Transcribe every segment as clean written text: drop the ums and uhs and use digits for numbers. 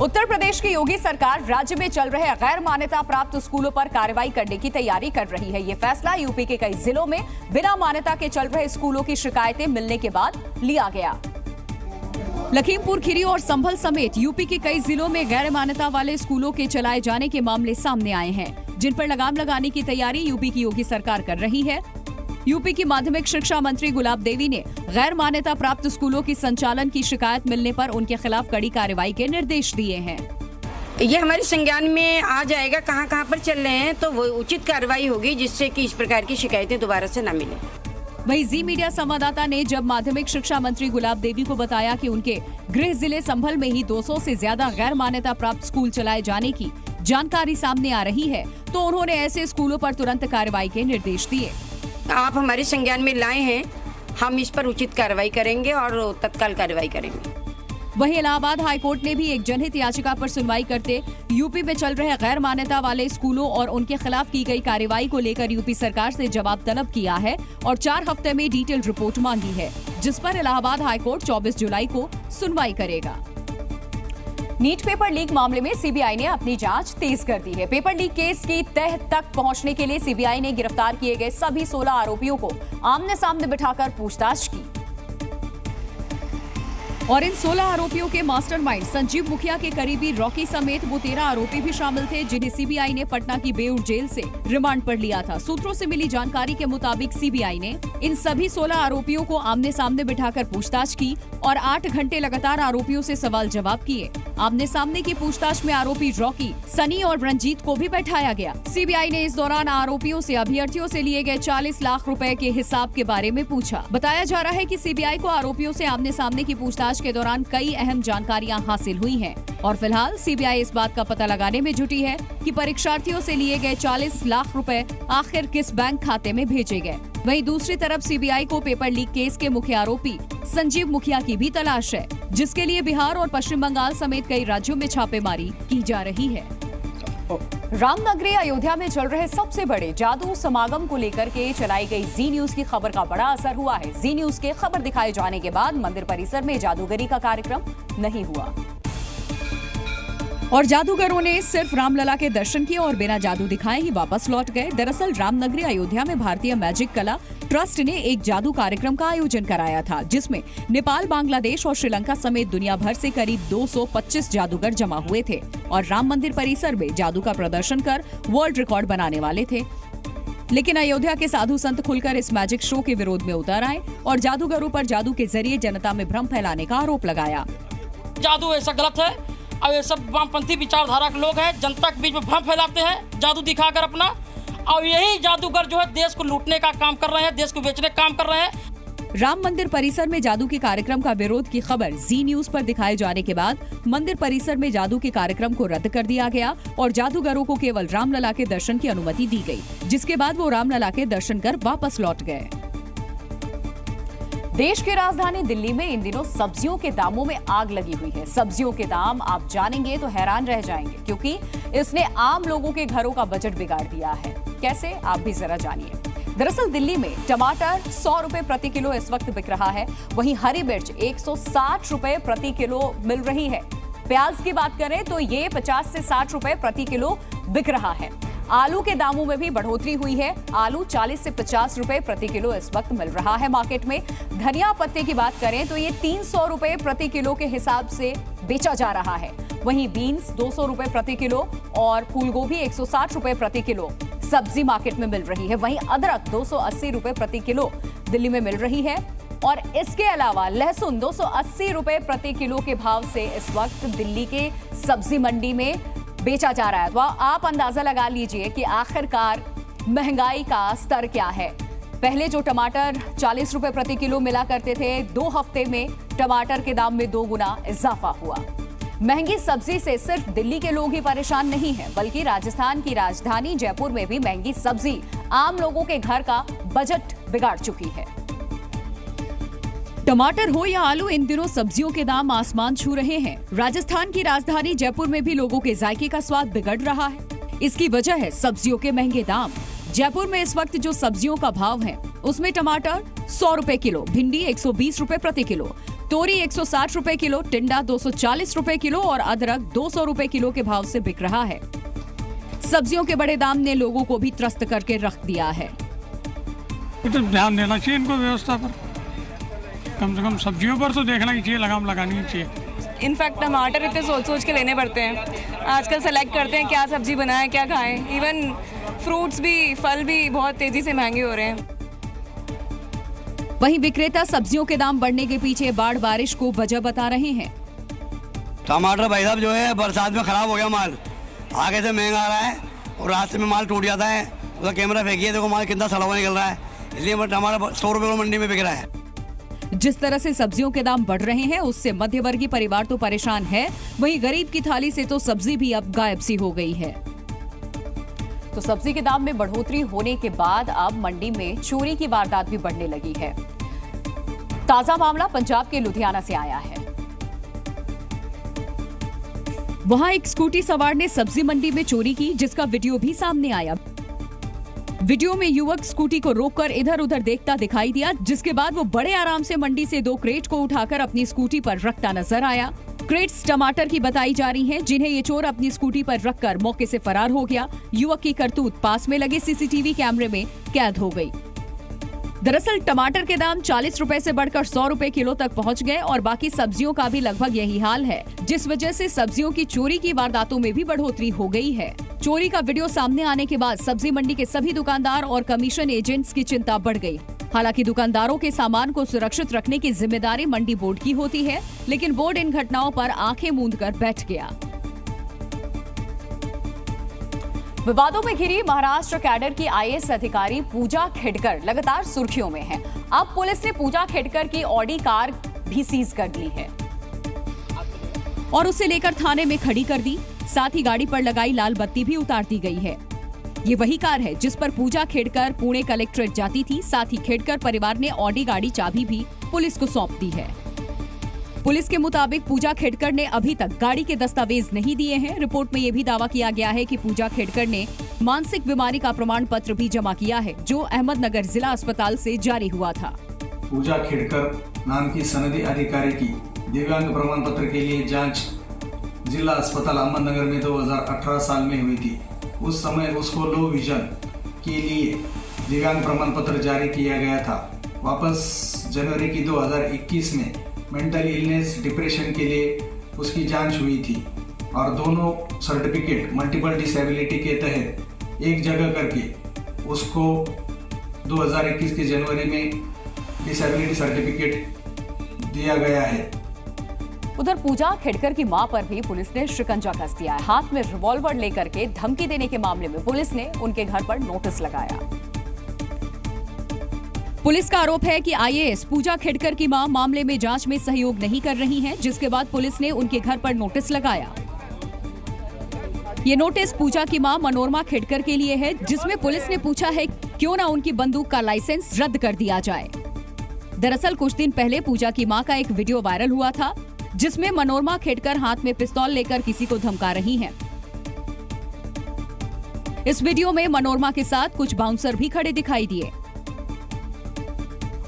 उत्तर प्रदेश की योगी सरकार राज्य में चल रहे गैर मान्यता प्राप्त स्कूलों पर कार्रवाई करने की तैयारी कर रही है। ये फैसला यूपी के कई जिलों में बिना मान्यता के चल रहे स्कूलों की शिकायतें मिलने के बाद लिया गया। लखीमपुर खीरी और संभल समेत यूपी के कई जिलों में गैर मान्यता वाले स्कूलों के चलाए जाने के मामले सामने आए हैं, जिन पर लगाम लगाने की तैयारी यूपी की योगी सरकार कर रही है। यूपी की माध्यमिक शिक्षा मंत्री गुलाब देवी ने गैर मान्यता प्राप्त स्कूलों की संचालन की शिकायत मिलने पर उनके खिलाफ कड़ी कार्रवाई के निर्देश दिए हैं। ये हमारे संज्ञान में आ जाएगा कहां कहां पर चल रहे हैं, तो वो उचित कार्रवाई होगी जिससे कि इस प्रकार की शिकायतें दोबारा से न मिले। वहीं जी मीडिया संवाददाता ने जब माध्यमिक शिक्षा मंत्री गुलाब देवी को बताया कि उनके गृह जिले संभल में ही 200 से ज्यादा गैर मान्यता प्राप्त स्कूल चलाए जाने की जानकारी सामने आ रही है, तो उन्होंने ऐसे स्कूलों पर तुरंत कार्रवाई के निर्देश दिए। आप हमारे संज्ञान में लाए हैं, हम इस पर उचित कार्रवाई करेंगे और तत्काल कार्रवाई करेंगे। वहीं इलाहाबाद हाईकोर्ट ने भी एक जनहित याचिका पर सुनवाई करते यूपी में चल रहे गैर मान्यता वाले स्कूलों और उनके खिलाफ की गई कार्रवाई को लेकर यूपी सरकार से जवाब तलब किया है और 4 हफ्ते में डिटेल रिपोर्ट मांगी है, जिस पर इलाहाबाद हाईकोर्ट 24 जुलाई को सुनवाई करेगा। नीट पेपर लीक मामले में सीबीआई ने अपनी जांच तेज कर दी है। पेपर लीक केस की तह तक पहुंचने के लिए सीबीआई ने गिरफ्तार किए गए सभी 16 आरोपियों को आमने सामने बिठाकर पूछताछ की और इन 16 आरोपियों के मास्टरमाइंड संजीव मुखिया के करीबी रॉकी समेत वो 13 आरोपी भी शामिल थे, जिन्हें सीबीआई ने पटना की बेऊर जेल से रिमांड पर लिया था। सूत्रों से मिली जानकारी के मुताबिक सीबीआई ने इन सभी 16 आरोपियों को आमने सामने बिठाकर पूछताछ की और 8 घंटे लगातार आरोपियों से सवाल जवाब किए। आमने सामने की पूछताछ में आरोपी रॉकी, सनी और रंजीत को भी बैठाया गया। सीबीआई ने इस दौरान आरोपियों से अभ्यर्थियों से लिए गए 40 लाख रुपए के हिसाब के बारे में पूछा। बताया जा रहा है कि सीबीआई को आरोपियों से आमने सामने की पूछताछ के दौरान कई अहम जानकारियां हासिल हुई हैं और फिलहाल सीबीआई इस बात का पता लगाने में जुटी है कि परीक्षार्थियों से लिए गए 40 लाख रुपए आखिर किस बैंक खाते में भेजे गए। वहीं दूसरी तरफ सीबीआई को पेपर लीक केस के मुख्य आरोपी संजीव मुखिया की भी तलाश है, जिसके लिए बिहार और पश्चिम बंगाल समेत कई राज्यों में छापेमारी की जा रही है। रामनगरी अयोध्या में चल रहे सबसे बड़े जादू समागम को लेकर के चलाई गई जी न्यूज की खबर का बड़ा असर हुआ है। जी न्यूज के खबर दिखाए जाने के बाद मंदिर परिसर में जादूगरी का कार्यक्रम नहीं हुआ और जादूगरों ने सिर्फ रामलला के दर्शन किए और बिना जादू दिखाए ही वापस लौट गए। दरअसल रामनगरी अयोध्या में भारतीय मैजिक कला ट्रस्ट ने एक जादू कार्यक्रम का आयोजन कराया था, जिसमें नेपाल, बांग्लादेश और श्रीलंका समेत दुनिया भर से करीब 225 जादूगर जमा हुए थे और राम मंदिर परिसर में जादू का प्रदर्शन कर वर्ल्ड रिकॉर्ड बनाने वाले थे। लेकिन अयोध्या के साधु संत खुलकर इस मैजिक शो के विरोध में उतर आए और जादूगरों पर जादू के जरिए जनता में भ्रम फैलाने का आरोप लगाया। जादू ऐसा गलत है और ये सब वामपंथी विचारधारा के लोग हैं, जनता के बीच में भ्रम फैलाते हैं जादू दिखाकर अपना, और यही जादूगर जो है देश को लूटने का काम कर रहे हैं, देश को बेचने का काम कर रहे हैं। राम मंदिर परिसर में जादू के कार्यक्रम का विरोध की खबर जी न्यूज पर दिखाए जाने के बाद मंदिर परिसर में जादू के कार्यक्रम को रद्द कर दिया गया और जादूगरों को केवल रामलला के दर्शन की अनुमति दी गई, जिसके बाद वो रामलला के दर्शन कर वापस लौट गए। देश की राजधानी दिल्ली में इन दिनों सब्जियों के दामों में आग लगी हुई है। सब्जियों के दाम आप जानेंगे तो हैरान रह जाएंगे, क्योंकि इसने आम लोगों के घरों का बजट बिगाड़ दिया है। कैसे, आप भी जरा जानिए। दरअसल दिल्ली में टमाटर 100 रुपए प्रति किलो इस वक्त बिक रहा है, वहीं हरी मिर्च 160 रुपए प्रति किलो मिल रही है। प्याज की बात करें तो ये 50 से 60 रुपए प्रति किलो बिक रहा है। आलू के दामों में भी बढ़ोतरी हुई है। आलू 40 से 50 रुपए प्रति किलो इस वक्त मिल रहा है मार्केट में। धनिया पत्ते की बात करें तो ये 300 रुपए प्रति किलो के हिसाब से बेचा जा रहा है। वहीं बीन्स 200 रुपए प्रति किलो और फूलगोभी 160 रुपए प्रति किलो सब्जी मार्केट में मिल रही है। वहीं अदरक 280 रुपए प्रति किलो दिल्ली में मिल रही है और इसके अलावा लहसुन 280 रुपए प्रति किलो के भाव से इस वक्त दिल्ली के सब्जी मंडी में बेचा जा रहा है। तो आप अंदाजा लगा लीजिए कि आखिरकार महंगाई का स्तर क्या है। पहले जो टमाटर 40 रुपए प्रति किलो मिला करते थे, 2 हफ्ते में टमाटर के दाम में 2 गुना इजाफा हुआ। महंगी सब्जी से सिर्फ दिल्ली के लोग ही परेशान नहीं हैं, बल्कि राजस्थान की राजधानी जयपुर में भी महंगी सब्जी आम लोगों के घर का बजट बिगाड़ चुकी है। टमाटर हो या आलू, इन दिनों सब्जियों के दाम आसमान छू रहे हैं। राजस्थान की राजधानी जयपुर में भी लोगों के जायके का स्वाद बिगड़ रहा है। इसकी वजह है सब्जियों के महंगे दाम। जयपुर में इस वक्त जो सब्जियों का भाव है उसमें टमाटर 100 रुपए किलो, भिंडी 120 रुपए प्रति किलो, तोरी 160 रुपए किलो, टिंडा 240 रुपए किलो और अदरक 200 रुपए किलो के भाव से बिक रहा है। सब्जियों के बड़े दाम ने लोगों को भी त्रस्त करके रख दिया है। तो ध्यान देना चाहिए इनको व्यवस्था पर, कम से कम सब्जियों पर तो देखना ही चाहिए, लगाम लगानी चाहिए। इनफैक्ट टमाटर इतने सोच सोच के लेने पड़ते हैं। आजकल सेलेक्ट करते हैं क्या सब्जी बनाएं क्या खाएं। इवन फ्रूट्स भी, फल भी बहुत तेजी से महंगे हो रहे हैं। वहीं विक्रेता सब्जियों के दाम बढ़ने के पीछे बाढ़ बारिश को वजह बता रहे हैं। टमाटर भाई साहब जो है बरसात में खराब हो गया माल, आगे से महंगा आ रहा है और रास्ते में माल टूट जाता है। उसका कैमरा फेंकिए, देखो माल कितना सड़ा हुआ निकल रहा है। इसलिए टमाटर 100 रुपये मंडी में बिक रहा है। जिस तरह से सब्जियों के दाम बढ़ रहे हैं उससे मध्यवर्गीय परिवार तो परेशान है, वहीं गरीब की थाली से तो सब्जी भी अब गायब सी हो गई है। तो सब्जी के दाम में बढ़ोतरी होने के बाद अब मंडी में चोरी की वारदात भी बढ़ने लगी है। ताजा मामला पंजाब के लुधियाना से आया है। वहां एक स्कूटी सवार ने सब्जी मंडी में चोरी की, जिसका वीडियो भी सामने आया। वीडियो में युवक स्कूटी को रोककर इधर उधर देखता दिखाई दिया, जिसके बाद वो बड़े आराम से मंडी से 2 क्रेट को उठाकर अपनी स्कूटी पर रखता नजर आया। क्रेट्स टमाटर की बताई जा रही हैं, जिन्हें ये चोर अपनी स्कूटी पर रखकर मौके से फरार हो गया। युवक की करतूत पास में लगे सीसीटीवी कैमरे में कैद हो गई। दरअसल टमाटर के दाम 40 रुपए से बढ़कर 100 रुपए किलो तक पहुंच गए और बाकी सब्जियों का भी लगभग यही हाल है, जिस वजह से सब्जियों की चोरी की वारदातों में भी बढ़ोतरी हो गई है। चोरी का वीडियो सामने आने के बाद सब्जी मंडी के सभी दुकानदार और कमीशन एजेंट्स की चिंता बढ़ गई। हालांकि दुकानदारों के सामान को सुरक्षित रखने की जिम्मेदारी मंडी बोर्ड की होती है, लेकिन बोर्ड इन घटनाओं पर आंखें मूंद कर बैठ गया। विवादों में घिरी महाराष्ट्र कैडर की आईएएस अधिकारी पूजा खेडकर लगातार सुर्खियों में है। अब पुलिस ने पूजा खेडकर की ऑडी कार भी सीज कर ली है और उसे लेकर थाने में खड़ी कर दी। साथ ही गाड़ी पर लगाई लाल बत्ती भी उतार दी गई है। ये वही कार है जिस पर पूजा खेडकर पुणे कलेक्ट्रेट जाती थी। साथ ही खेडकर परिवार ने ऑडी गाड़ी चाबी भी पुलिस को सौंप दी है। पुलिस के मुताबिक पूजा खेडकर ने अभी तक गाड़ी के दस्तावेज नहीं दिए हैं। रिपोर्ट में ये भी दावा किया गया है कि पूजा खेडकर ने मानसिक बीमारी का प्रमाण पत्र भी जमा किया है, जो अहमदनगर जिला अस्पताल से जारी हुआ था। पूजा खेडकर नाम की सनदी अधिकारी की दिव्यांग प्रमाण पत्र के लिए जांच जिला अस्पताल अहमदनगर में 2018 साल में हुई थी। उस समय उसको लो विजन के लिए दिव्यांग प्रमाण पत्र जारी किया गया था। वापस जनवरी की 2021 में मेंटल इलनेस डिप्रेशन के लिए उसकी जांच हुई थी और दोनों सर्टिफिकेट मल्टीपल डिसेबिलिटी के तहत एक जगह करके उसको 2021 के जनवरी में डिसेबिलिटी सर्टिफिकेट दिया गया है। उधर पूजा खेडकर की मां पर भी पुलिस ने शिकंजा कस दिया है। हाथ में रिवॉल्वर लेकर के धमकी देने के मामले में पुलिस ने उनके घर पर नोटिस लगाया। पुलिस का आरोप है कि आईएएस पूजा खेडकर की मां मामले में जांच में सहयोग नहीं कर रही हैं, जिसके बाद पुलिस ने उनके घर पर नोटिस लगाया। ये नोटिस पूजा की मां मनोरमा खेडकर के लिए है, जिसमें पुलिस ने पूछा है क्यों ना उनकी बंदूक का लाइसेंस रद्द कर दिया जाए। दरअसल कुछ दिन पहले पूजा की मां का एक वीडियो वायरल हुआ था, जिसमें मनोरमा खेडकर हाथ में पिस्तौल लेकर किसी को धमका रही हैं। इस वीडियो में मनोरमा के साथ कुछ बाउंसर भी खड़े दिखाई दिए।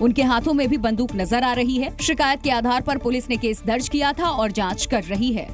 उनके हाथों में भी बंदूक नजर आ रही है। शिकायत के आधार पर पुलिस ने केस दर्ज किया था और जांच कर रही है।